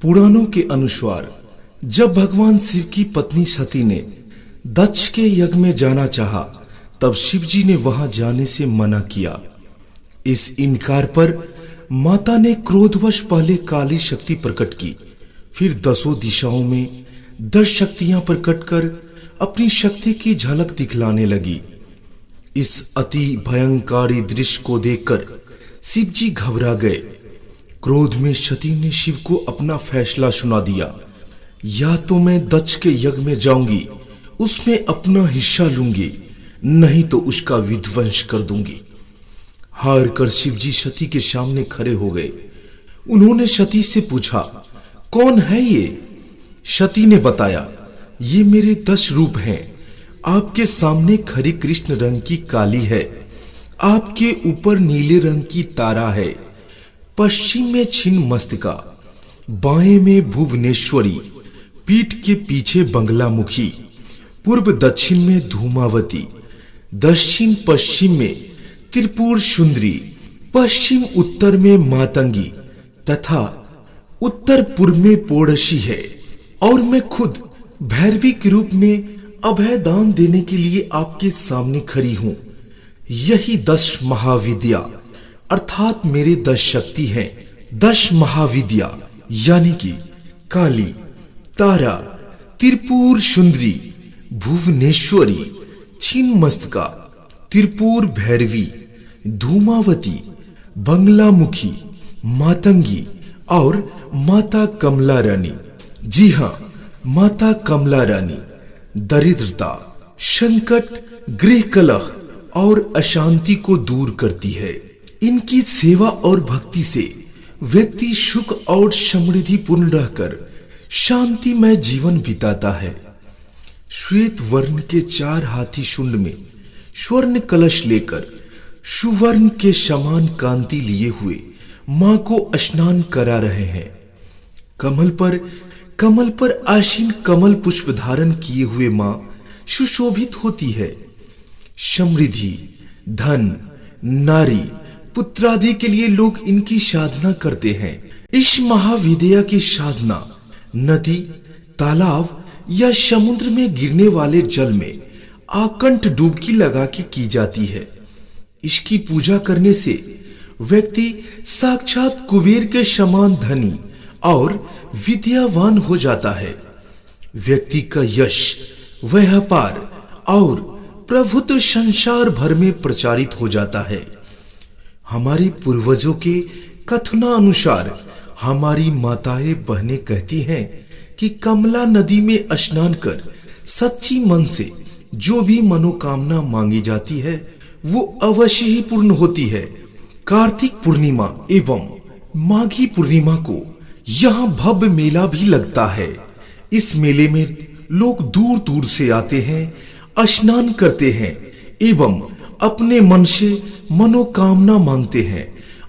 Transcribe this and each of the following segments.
पुराणों के अनुसार जब भगवान शिव की पत्नी सती ने दक्ष के यज्ञ में जाना चाहा, तब शिव जी ने वहां जाने से मना किया। इस इनकार पर माता ने क्रोधवश पहले काली शक्ति प्रकट की, फिर 10 दिशाओं में 10 शक्तियां प्रकट कर अपनी शक्ति की झलक दिखलाने लगी। इस अति भयंकारी दृश्य को देखकर शिव जी घबरा गए। क्रोध में सती ने शिव को अपना फैसला सुना दिया, या तो मैं दक्ष के यज्ञ में जाऊंगी, उसमें अपना हिस्सा लूंगी, नहीं तो उसका विध्वंस कर दूंगी। हार कर शिव जी सती के सामने खड़े हो गए। उन्होंने सती से पूछा, कौन है ये? सती ने बताया, ये मेरे 10 रूप हैं। आपके सामने खरी कृष्ण रंग की काली है, आपके ऊपर नीले रंग की तारा है, पश्चिम में छिन्न मस्तिका, बाएं में भुवनेश्वरी, पीठ के पीछे बंगलामुखी, पूर्व दक्षिण में धूमावती, दक्षिण पश्चिम में त्रिपुर सुंदरी, पश्चिम उत्तर में मातंगी तथा उत्तर पूर्व में पोड़शी है। और मैं खुद भैरवी के रूप में अभय दान देने के लिए आपके सामने खड़ी हूं। यही 10 महाविद्या अर्थात मेरे 10 शक्ति हैं। 10 महाविद्या यानी कि काली, तारा, त्रिपुर सुंदरी, भुवनेश्वरी, छिन्नमस्तिका, त्रिपुर भैरवी, धूमावती, बंगलामुखी, मातंगी और माता कमला रानी। जी हाँ, माता कमला रानी दरिद्रता, संकट, गृह कलह और अशांति को दूर करती है। इनकी सेवा और भक्ति से व्यक्ति सुख और समृद्धि पूर्ण रहकर शांतिमय जीवन बिताता है। श्वेत वर्ण के 4 हाथी शुंड में स्वर्ण कलश लेकर सुवर्ण के समान कांति लिए हुए मां को स्नान करा रहे हैं। कमल पर आसीन कमल पुष्प धारण किए हुए मां सुशोभित होती है। समृद्धि, धन, नारी, पुत्रादि के लिए लोग इनकी साधना करते हैं। इस महाविद्या की साधना नदी, तालाब या समुद्र में गिरने वाले जल में आकंठ डुबकी लगा के की जाती है। इसकी पूजा करने से व्यक्ति साक्षात कुबेर के समान धनी और विद्यावान हो जाता है। व्यक्ति का यश, व्यापार और प्रभुत्व संसार भर में प्रचारित हो जाता है। हमारे पूर्वजों के कथनानुसार हमारी माताएं बहनें कहती हैं कि कमला नदी में स्नान कर सच्ची मन से जो भी मनोकामना मांगी जाती है वो अवश्य ही पूर्ण होती है। कार्तिक पूर्णिमा एवं माघी पूर्णिमा को यहाँ भव्य मेला भी लगता है। इस मेले में लोग दूर दूर से आते हैं, स्नान करते हैं एवं अपने मन से मनोकामना मांगते हैं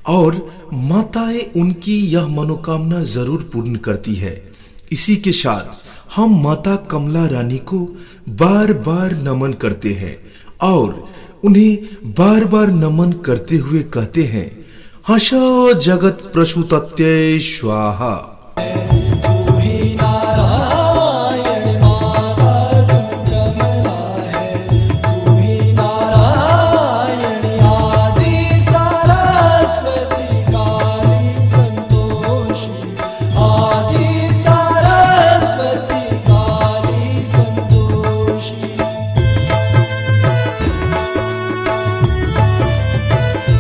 और माताएं उनकी यह मनोकामना जरूर पूर्ण करती है। इसी के साथ हम माता कमला रानी को बार बार नमन करते हैं और उन्हें बार बार नमन करते हुए कहते हैं, हंसो जगत प्रसूतत्यै स्वाहा।